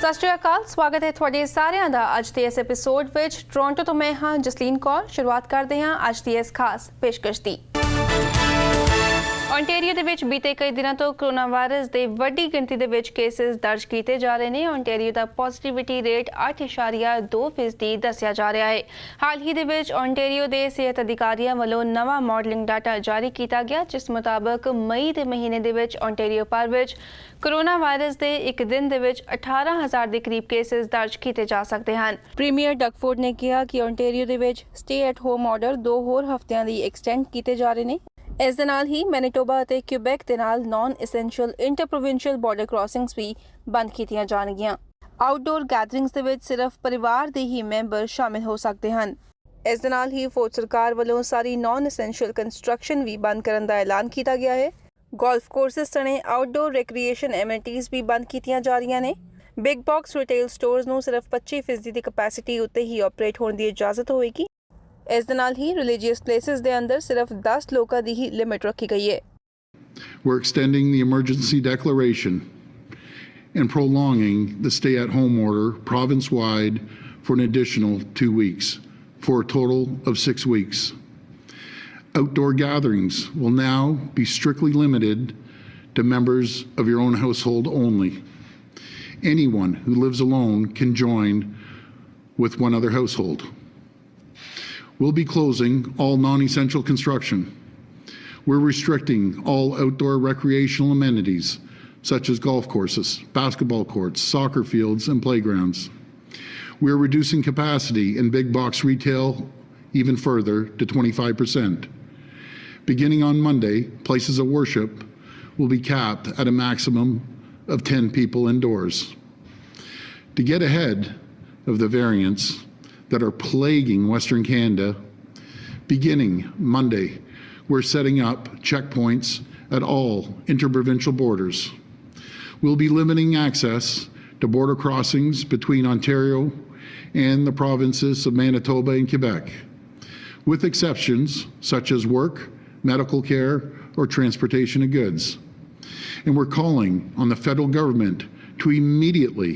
ਸਤਿ ਸ਼੍ਰੀ ਅਕਾਲ, ਸਵਾਗਤ ਹੈ ਤੁਹਾਡੇ ਸਾਰਿਆਂ ਦਾ ਅੱਜ ਦੇ ਇਸ ਐਪੀਸੋਡ ਵਿੱਚ। ਟੋਰਾਂਟੋ ਤੋਂ ਮੈਂ ਹਾਂ ਜਸਲੀਨ ਕੌਰ। ਸ਼ੁਰੂਆਤ ਕਰਦੇ ਹਾਂ ਅੱਜ ਦੀ ਇਸ ਖਾਸ ਪੇਸ਼ਕਸ਼ ਦੀ। ओंटारियो ਦੇ ਵਿੱਚ ਬੀਤੇ ਕਈ ਦਿਨਾਂ ਤੋਂ ਕੋਰੋਨਾ ਵਾਇਰਸ ਦੇ ਵੱਡੀ ਗਿਣਤੀ ਦੇ ਵਿੱਚ ਕੇਸਿਸ ਦਰਜ ਕੀਤੇ ਜਾ ਰਹੇ ਨੇ। ओंटारियो ਦਾ ਪੋਜ਼ਿਟਿਵਿਟੀ ਰੇਟ 8.2% ਦੱਸਿਆ ਜਾ ਰਿਹਾ ਹੈ। ਹਾਲ ਹੀ ਦੇ ਵਿੱਚ ओंटारियो ਦੇ ਸਿਹਤ ਅਧਿਕਾਰੀਆਂ ਵੱਲੋਂ ਨਵਾਂ ਮਾਡਲਿੰਗ ਡਾਟਾ ਜਾਰੀ ਕੀਤਾ ਗਿਆ, ਜਿਸ ਮੁਤਾਬਕ ਮਈ ਦੇ ਮਹੀਨੇ ਦੇ ਵਿੱਚ ओंटारियो ਭਰ ਵਿੱਚ ਕੋਰੋਨਾ ਵਾਇਰਸ ਦੇ ਇੱਕ ਦਿਨ ਦੇ ਵਿੱਚ 18,000 ਦੇ ਕਰੀਬ ਕੇਸਿਸ ਦਰਜ ਕੀਤੇ ਜਾ ਸਕਦੇ ਹਨ। ਪ੍ਰੀਮੀਅਰ ਡਗਫੋਰਡ ਨੇ ਕਿਹਾ ਕਿ ओंटारियो ਦੇ ਵਿੱਚ ਸਟੇ ਐਟ ਹੋਮ ਆਰਡਰ 2 ਹੋਰ ਹਫ਼ਤਿਆਂ ਲਈ ਐਕਸਟੈਂਡ ਕੀਤੇ ਜਾ ਰਹੇ ਨੇ। ਇਸ ਦੇ ਨਾਲ ਹੀ ਮੈਨੀਟੋਬਾ ਅਤੇ ਕਿਊਬੈਕ ਦੇ ਨਾਲ non essential interprovincial border crossings ਵੀ ਬੰਦ ਕੀਤੀਆਂ ਜਾਣਗੀਆਂ। ਆਊਟਡੋਰ ਗੈਦਰਿੰਗਸ ਦੇ ਵਿੱਚ ਸਿਰਫ ਪਰਿਵਾਰ ਦੇ ਹੀ ਮੈਂਬਰ ਸ਼ਾਮਿਲ ਹੋ ਸਕਦੇ ਹਨ। ਇਸ ਦੇ ਨਾਲ ਹੀ ਫੌਜ ਸਰਕਾਰ ਵੱਲੋਂ ਸਾਰੀ ਨਾਨ ਐਸੈਂਸ਼ੀਅਲ ਕੰਸਟਰਕਸ਼ਨ ਵੀ ਬੰਦ ਕਰਨ ਦਾ ਐਲਾਨ ਕੀਤਾ ਗਿਆ ਹੈ। ਗੋਲਫ ਕੋਰਸਿਸ ਸਣੇ ਆਊਟਡੋਰ ਰੈਕਰੀਏਸ਼ਨ ਐਮਿਨਿਟੀਜ਼ ਵੀ ਬੰਦ ਕੀਤੀਆਂ ਜਾ ਰਹੀਆਂ ਨੇ। ਬਿਗ ਬਾਕਸ ਰਿਟੇਲ ਸਟੋਰਸ ਨੂੰ ਸਿਰਫ 25% ਦੀ ਕਪੈਸਿਟੀ ਉੱਤੇ ਹੀ ਆਪਰੇਟ ਹੋਣ ਦੀ ਇਜਾਜ਼ਤ ਹੋਵੇਗੀ। ਇਸ ਦੇ ਨਾਲ ਹੀ ਰਿਲੀਜੀਅਸ ਪਲੇਸਿਸ ਦੇ ਅੰਦਰ ਸਿਰਫ 10 ਲੋਕਾਂ ਦੀ ਹੀ ਲਿਮਿਟ ਰੱਖੀ ਗਈ ਹੈ। We're extending the emergency declaration and prolonging the stay-at-home order province-wide for an additional 2 weeks, for a total of 6 weeks. Outdoor gatherings will now be strictly limited to members of your own household only. Anyone who lives alone can join with one other household. We'll be closing all non-essential construction. We're restricting all outdoor recreational amenities, such as golf courses, basketball courts, soccer fields, and playgrounds. We're reducing capacity in big box retail even further to 25%. Beginning on Monday, places of worship will be capped at a maximum of 10 people indoors. To get ahead of the variants that are plaguing Western Canada, beginning Monday, we're setting up checkpoints at all interprovincial borders. We'll be limiting access to border crossings between Ontario and the provinces of Manitoba and Quebec, with exceptions such as work, medical care, or transportation of goods. And we're calling on the federal government to immediately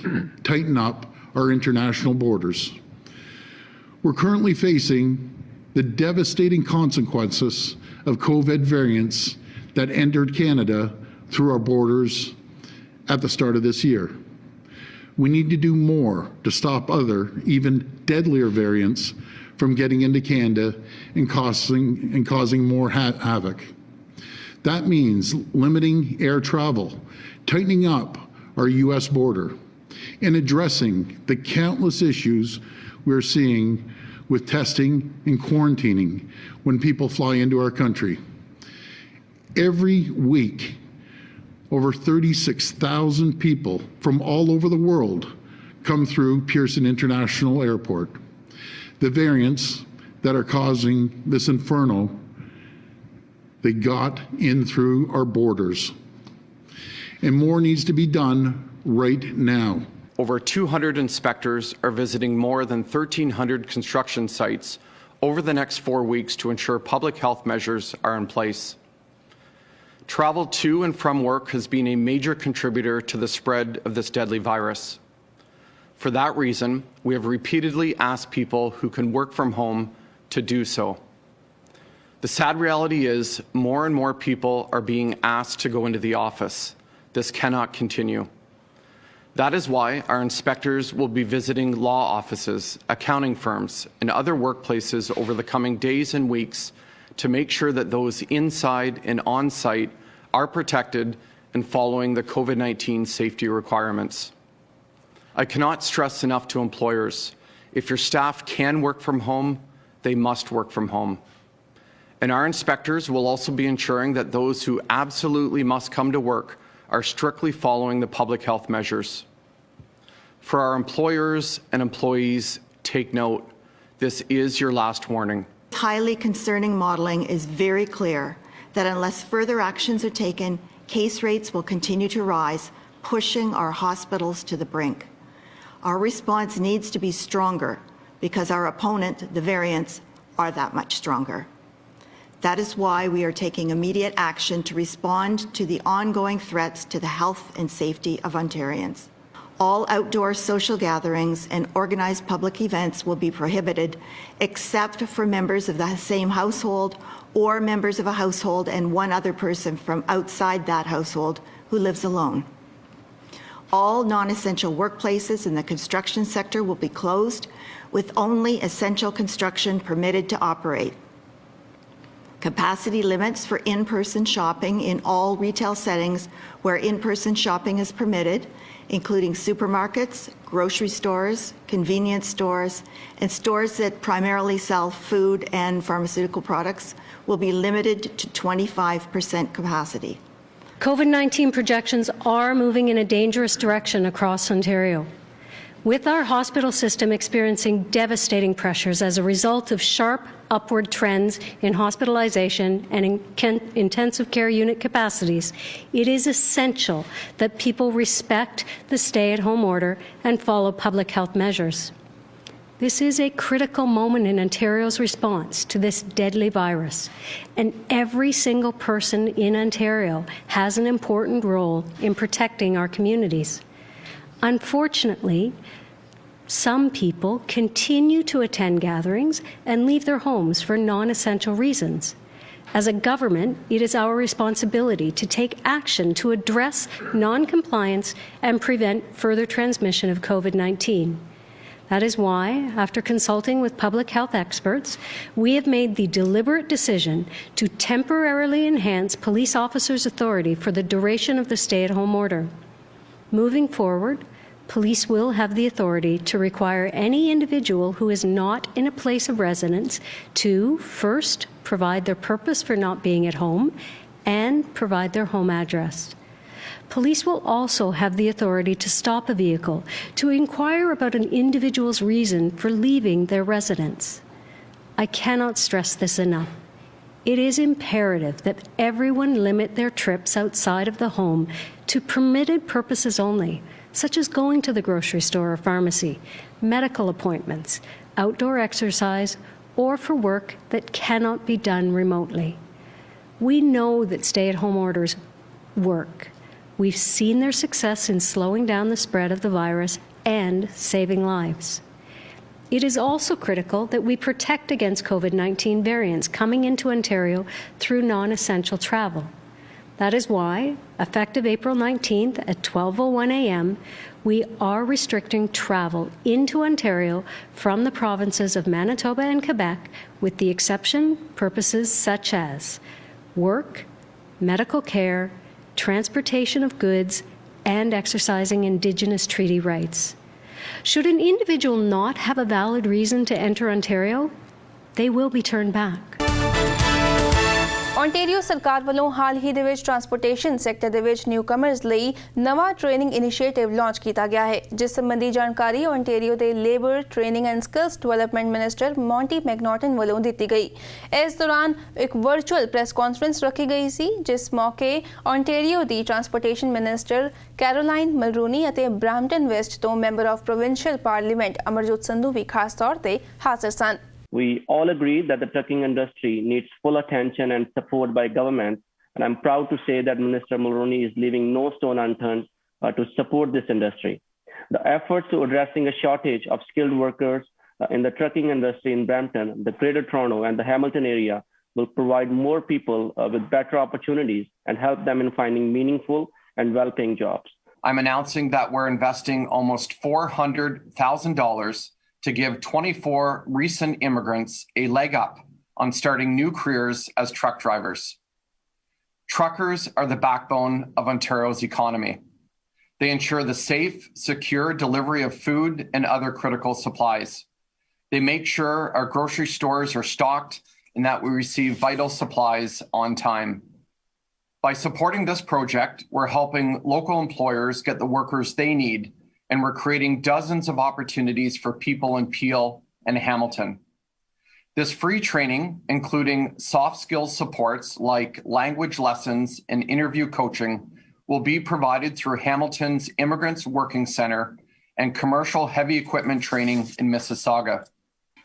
tighten up our international borders. We're currently facing the devastating consequences of COVID variants that entered Canada through our borders at the start of this year. We need to do more to stop other, even deadlier variants from getting into Canada and causing more havoc. That means limiting air travel, tightening up our US border, and addressing the countless issues we're seeing with testing and quarantining when people fly into our country. Every week, over 36,000 people from all over the world come through Pearson International Airport. The variants that are causing this inferno, they got in through our borders. And more needs to be done right now. Over 200 inspectors are visiting more than 1,300 construction sites over the next 4 weeks to ensure public health measures are in place. Travel to and from work has been a major contributor to the spread of this deadly virus. For that reason, we have repeatedly asked people who can work from home to do so. The sad reality is more and more people are being asked to go into the office. This cannot continue. That is why our inspectors will be visiting law offices, accounting firms, and other workplaces over the coming days and weeks to make sure that those inside and on site are protected and following the COVID-19 safety requirements. I cannot stress enough to employers, if your staff can work from home, they must work from home. And our inspectors will also be ensuring that those who absolutely must come to work are strictly following the public health measures. For our employers and employees, take note, this is your last warning. Highly concerning modelling is very clear that unless further actions are taken, case rates will continue to rise, pushing our hospitals to the brink. Our response needs to be stronger because our opponent, the variants, are that much stronger. That is why we are taking immediate action to respond to the ongoing threats to the health and safety of Ontarians. All outdoor social gatherings and organized public events will be prohibited except for members of the same household or members of a household and one other person from outside that household who lives alone. All non-essential workplaces in the construction sector will be closed, with only essential construction permitted to operate. Capacity limits for in-person shopping in all retail settings where in-person shopping is permitted, including supermarkets, grocery stores, convenience stores, and stores that primarily sell food and pharmaceutical products, will be limited to 25% capacity. COVID-19 projections are moving in a dangerous direction across Ontario. With our hospital system experiencing devastating pressures as a result of sharp upward trends in hospitalization and intensive care unit capacities, it is essential that people respect the stay-at-home order and follow public health measures. This is a critical moment in Ontario's response to this deadly virus, and every single person in Ontario has an important role in protecting our communities. Unfortunately, some people continue to attend gatherings and leave their homes for non-essential reasons. As a government, it is our responsibility to take action to address non-compliance and prevent further transmission of COVID-19. That is why, after consulting with public health experts, we have made the deliberate decision to temporarily enhance police officers' authority for the duration of the stay-at-home order. Moving forward, police will have the authority to require any individual who is not in a place of residence to, first, provide their purpose for not being at home and provide their home address. Police will also have the authority to stop a vehicle to inquire about an individual's reason for leaving their residence. I cannot stress this enough. It is imperative that everyone limit their trips outside of the home to permitted purposes only, such as going to the grocery store or pharmacy, medical appointments, outdoor exercise, or for work that cannot be done remotely. We know that stay-at-home orders work. We've seen their success in slowing down the spread of the virus and saving lives. It is also critical that we protect against COVID-19 variants coming into Ontario through non-essential travel. That is why, effective April 19th at 12:01 a.m., we are restricting travel into Ontario from the provinces of Manitoba and Quebec, with the exception purposes such as work, medical care, transportation of goods, and exercising Indigenous treaty rights. Should an individual not have a valid reason to enter Ontario, they will be turned back. Ontario सरकार ਵੱਲੋਂ ਹਾਲ ਹੀ ਦੇ ਵਿੱਚ transportation sector ਦੇ ਵਿੱਚ newcomers ਲਈ ਨਵਾਂ training initiative launch ਕੀਤਾ ਗਿਆ ਹੈ, ਜਿਸ ਸੰਬੰਧੀ ਜਾਣਕਾਰੀ ओंटारियो ਦੇ labour training and skills development minister Monty McNaughton ਵੱਲੋਂ ਦਿੱਤੀ ਗਈ। ਇਸ ਦੌਰਾਨ ਇੱਕ ਵਰਚੁਅਲ ਪ੍ਰੈਸ ਕਾਨਫਰੰਸ ਰੱਖੀ ਗਈ ਸੀ, ਜਿਸ ਮੌਕੇ ओंटारियो ਦੀ ਟਰਾਂਸਪੋਰਟੇਸ਼ਨ ਮਿਨਿਸਟਰ ਕੈਰੋਲਾਈਨ ਮਲਰੂਨੀ ਅਤੇ ਬ੍ਰੈਂਪਟਨ ਵੈਸਟ ਤੋਂ member of provincial parliament Amarjot Sandhu ਵੀ ਖਾਸ ਤੌਰ ਤੇ ਹਾਜ਼ਰ ਸਨ। We all agree that the trucking industry needs full attention and support by government, and I'm proud to say that Minister Mulroney is leaving no stone unturned to support this industry. The efforts to addressing a shortage of skilled workers in the trucking industry in Brampton, the Greater Toronto, and the Hamilton area will provide more people with better opportunities and help them in finding meaningful and well-paying jobs. I'm announcing that we're investing almost $400,000 to give 24 recent immigrants a leg up on starting new careers as truck drivers. Truckers are the backbone of Ontario's economy. They ensure the safe, secure delivery of food and other critical supplies. They make sure our grocery stores are stocked and that we receive vital supplies on time. By supporting this project, we're helping local employers get the workers they need, and we're creating dozens of opportunities for people in Peel and Hamilton. This free training, including soft skills supports like language lessons and interview coaching, will be provided through Hamilton's Immigrants Working Centre and commercial heavy equipment training in Mississauga.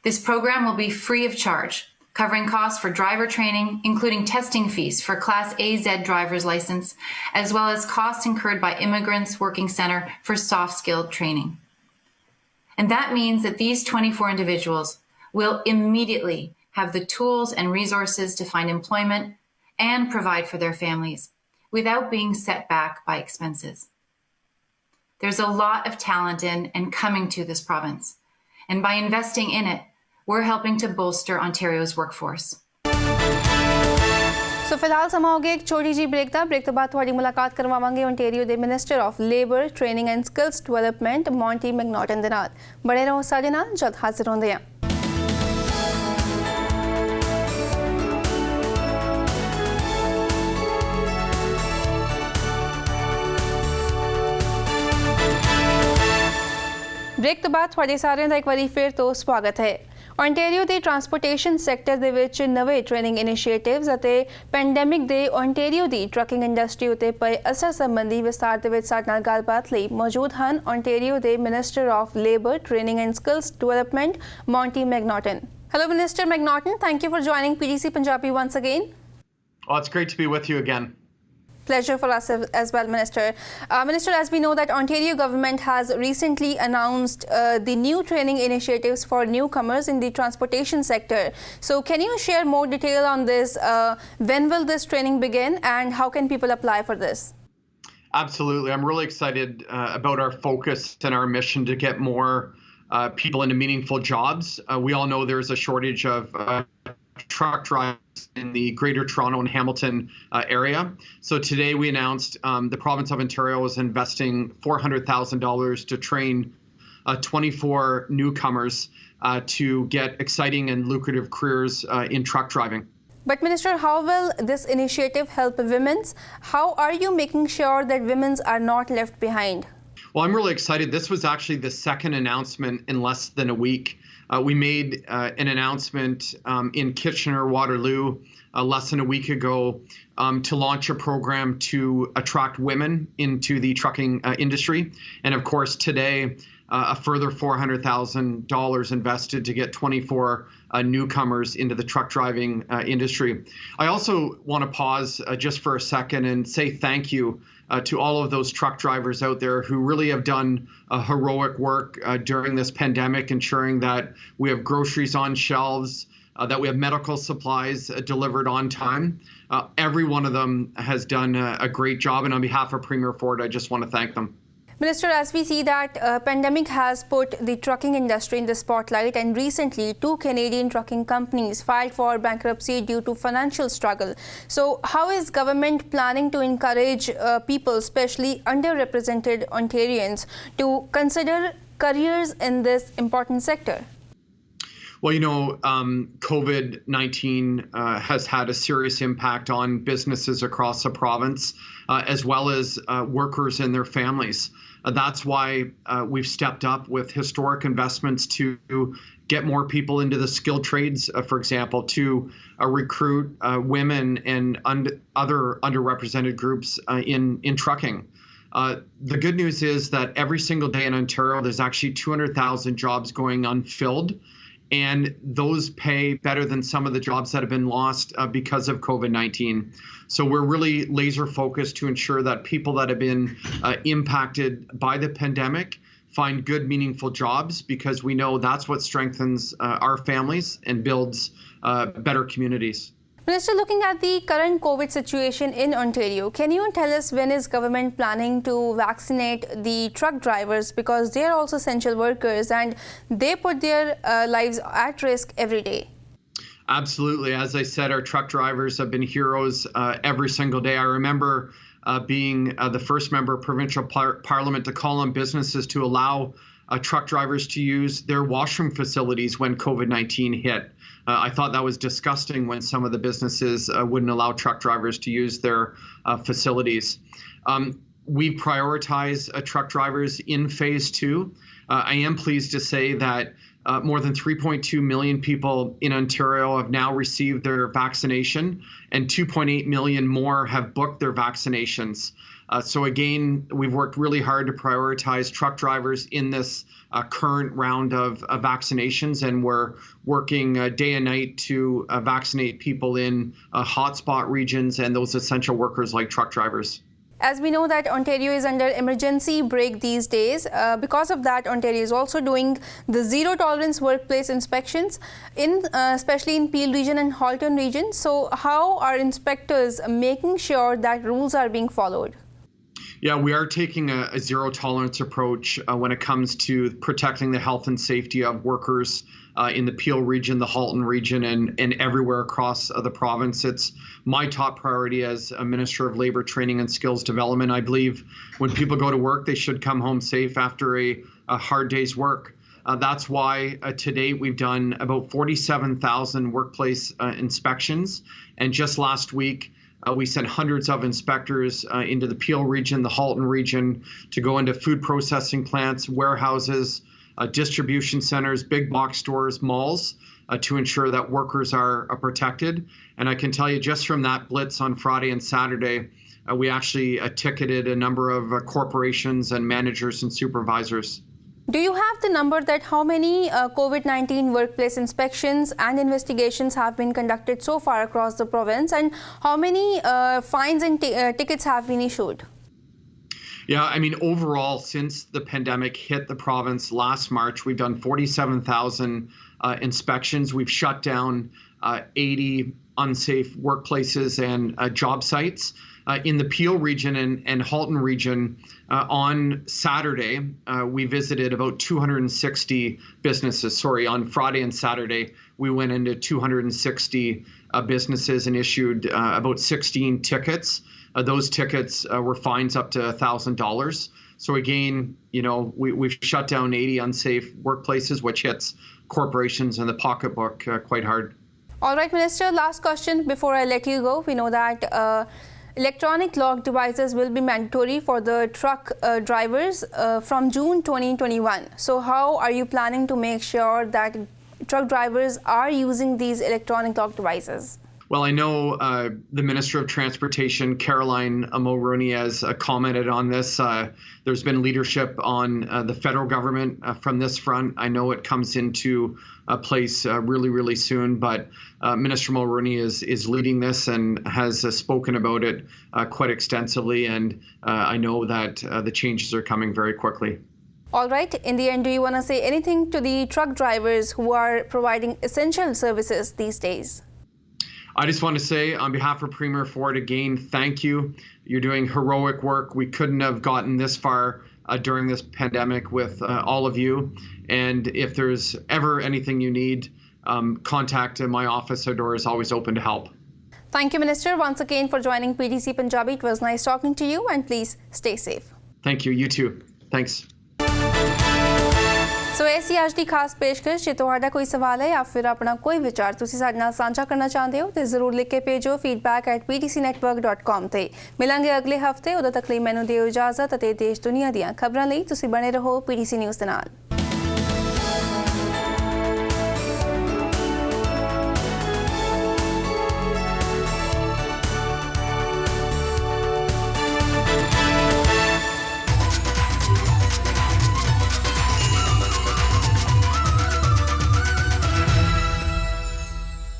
This program will be free of charge. covering costs for driver training, including testing fees for Class AZ driver's license, as well as costs incurred by Immigrants Working Center for soft skill training. And that means that these 24 individuals will immediately have the tools and resources to find employment and provide for their families without being set back by expenses. There's a lot of talent in and coming to this province, and by investing in it, we're helping to bolster Ontario's workforce. ਸੋ ਫਿਲਹਾਲ ਸਮਾਂ ਹੋ ਗਿਆ ਇੱਕ ਛੋਟੀ ਜਿਹੀ break ਦਾ। Break ਤੋਂ ਬਾਅਦ ਤੁਹਾਡੀ ਮੁਲਾਕਾਤ ਕਰਵਾਵਾਂਗੇ ਓਨਟਾਰੀਓ ਦੇ minister of labour, training and skills development Monty McNaughton ਦੇ ਨਾਲ। ਬਣੇ ਰਹੋ ਸਾਡੇ ਨਾਲ, ਜਲਦ ਹਾਜ਼ਰ ਹੁੰਦੇ ਹਾਂ। ਬ੍ਰੇਕ ਤੋਂ ਬਾਅਦ ਤੁਹਾਡੇ ਸਾਰਿਆਂ ਦਾ ਇੱਕ ਵਾਰੀ ਫਿਰ ਤੋਂ ਸਵਾਗਤ ਹੈ। ਓਨਟਾਰੀਓ ਦੇ ਟਰਾਂਸਪੋਰਟੇਸ਼ਨ ਸੈਕਟਰ ਦੇ ਵਿੱਚ ਨਵੇਂ ਟ੍ਰੇਨਿੰਗ ਇਨੀਸ਼ੀਏਟਿਵਸ ਅਤੇ ਪੈਂਡੈਮਿਕ ਦੇ ਓਨਟਾਰੀਓ ਦੀ ਟਰੱਕਿੰਗ ਇੰਡਸਟਰੀ ਉੱਤੇ ਪਏ ਅਸਰ ਸੰਬੰਧੀ ਵਿਸਤਾਰ ਦੇ ਵਿੱਚ ਸਾਡੇ ਨਾਲ ਗੱਲਬਾਤ ਲਈ ਮੌਜੂਦ ਹਨ ਓਨਟਾਰੀਓ ਦੇ minister of labour, training and skills development Monty McNaughton. Hello, Minister McNaughton. Thank you for joining PGC Punjabi once again. Oh, it's great to be with you again. Pleasure for us as well, Minister. Minister, as we know that Ontario government has recently announced the new training initiatives for newcomers in the transportation sector. So can you share more detail on this? When will this training begin and how can people apply for this? Absolutely. I'm really excited about our focus and our mission to get more people into meaningful jobs. We all know there's a shortage of truck drivers in the Greater Toronto and Hamilton area. So today we announced the province of Ontario is investing $400,000 to train 24 newcomers to get exciting and lucrative careers in truck driving. But Minister, how will this initiative help women? How are you making sure that women are not left behind? Well, I'm really excited. This was actually the second announcement in less than a week. We made an announcement in Kitchener-Waterloo less than a week ago to launch a program to attract women into the trucking industry. And of course, today, a further $400,000 invested to get 24 newcomers into the truck driving industry. I also want to pause just for a second and say thank you to all of those truck drivers out there who really have done heroic work during this pandemic, ensuring that we have groceries on shelves, that we have medical supplies delivered on time. Every one of them has done a great job, and on behalf of Premier Ford, I just want to thank them. Minister, as we see that pandemic has put the trucking industry in the spotlight, and recently 2 Canadian trucking companies filed for bankruptcy due to financial struggle. So how is government planning to encourage people, especially underrepresented Ontarians, to consider careers in this important sector? Well, you know, COVID-19 has had a serious impact on businesses across the province, as well as workers and their families. That's why we've stepped up with historic investments to get more people into the skilled trades, for example, to recruit women and other underrepresented groups in trucking. The good news is that every single day in Ontario, there's actually 200,000 jobs going unfilled. And those pay better than some of the jobs that have been lost because of COVID-19. So we're really laser focused to ensure that people that have been impacted by the pandemic find good, meaningful jobs, because we know that's what strengthens our families and builds better communities. Minister, looking at the current COVID situation in Ontario, can you tell us when is government planning to vaccinate the truck drivers, because they are also essential workers and they put their lives at risk every day? Absolutely. As I said, our truck drivers have been heroes every single day. I remember being the first member of provincial parliament to call on businesses to allow truck drivers to use their washroom facilities when COVID-19 hit. I thought that was disgusting when some of the businesses wouldn't allow truck drivers to use their facilities. We prioritize truck drivers in phase 2. I am pleased to say that More than 3.2 million people in Ontario have now received their vaccination, and 2.8 million more have booked their vaccinations. So again, we've worked really hard to prioritize truck drivers in this current round of vaccinations, and we're working day and night to vaccinate people in hotspot regions and those essential workers like truck drivers. As we know that Ontario is under emergency break these days, because of that, Ontario is also doing the zero tolerance workplace inspections, especially in Peel region and Halton region. So how are inspectors making sure that rules are being followed? Yeah, we are taking a zero tolerance approach when it comes to protecting the health and safety of workers in the Peel region, the Halton region, and everywhere across the province. It's my top priority as a Minister of Labour, Training and Skills Development. I believe when people go to work, they should come home safe after a hard day's work. That's why to date we've done about 47,000 workplace inspections. And just last week, we sent hundreds of inspectors into the Peel region, the Halton region, to go into food processing plants, warehouses, distribution centers, big box stores, malls, to ensure that workers are protected. And I can tell you just from that blitz on Friday and Saturday, we actually ticketed a number of corporations and managers and supervisors. Do you have the number that how many COVID-19 workplace inspections and investigations have been conducted so far across the province, and how many fines and tickets have been issued? Yeah, I mean, overall, since the pandemic hit the province last March, we've done 47,000 inspections. We've shut down 80 unsafe workplaces and job sites. In the Peel region and Halton region, on Saturday, we visited about 260 businesses. Sorry, on Friday and Saturday, we went into 260 businesses and issued about 16 tickets. Those tickets were fines up to $1,000. So again, you know, we've shut down 80 unsafe workplaces, which hits corporations and the pocketbook quite hard. All right, Minister, last question before I let you go. We know that electronic log devices will be mandatory for the truck drivers from June 2021. So how are you planning to make sure that truck drivers are using these electronic log devices? Well, I know the Minister of Transportation, Caroline Mulroney, has commented on this. There's been leadership on the federal government from this front. I know it comes into place really, really soon, but Minister Mulroney is leading this and has spoken about it quite extensively, and I know that the changes are coming very quickly. All right. In the end, do you want to say anything to the truck drivers who are providing essential services these days? I just want to say, on behalf of Premier Ford, again, thank you. You're doing heroic work. We couldn't have gotten this far during this pandemic with all of you. And if there's ever anything you need, contact my office. Our door is always open to help. Thank you, Minister, once again for joining PTC Punjabi. It was nice talking to you, and please stay safe. Thank you. You too. Thanks. ਸੋ ਐਸੀ ਅੱਜ ਦੀ ਖਾਸ ਪੇਸ਼ਕਸ਼। ਜੇ ਤੁਹਾਡਾ ਕੋਈ ਸਵਾਲ ਹੈ ਜਾਂ ਫਿਰ ਆਪਣਾ ਕੋਈ ਵਿਚਾਰ ਤੁਸੀਂ ਸਾਡੇ ਨਾਲ ਸਾਂਝਾ ਕਰਨਾ ਚਾਹੁੰਦੇ ਹੋ ਤੇ ਜ਼ਰੂਰ ਲਿਖ ਕੇ ਭੇਜੋ feedback@ptcnetwork.com ਤੇ। ਮਿਲਾਂਗੇ ਅਗਲੇ ਹਫਤੇ। ਉਦੋਂ ਤੱਕ ਲਈ ਮੈਨੂੰ ਦਿਓ ਇਜਾਜ਼ਤ ਅਤੇ ਦੇਸ਼ ਦੁਨੀਆ ਦੀਆਂ ਖਬਰਾਂ ਲਈ ਤੁਸੀਂ ਬਣੇ ਰਹੋ PTC ਨਿਊਜ਼ ਦੇ ਨਾਲ।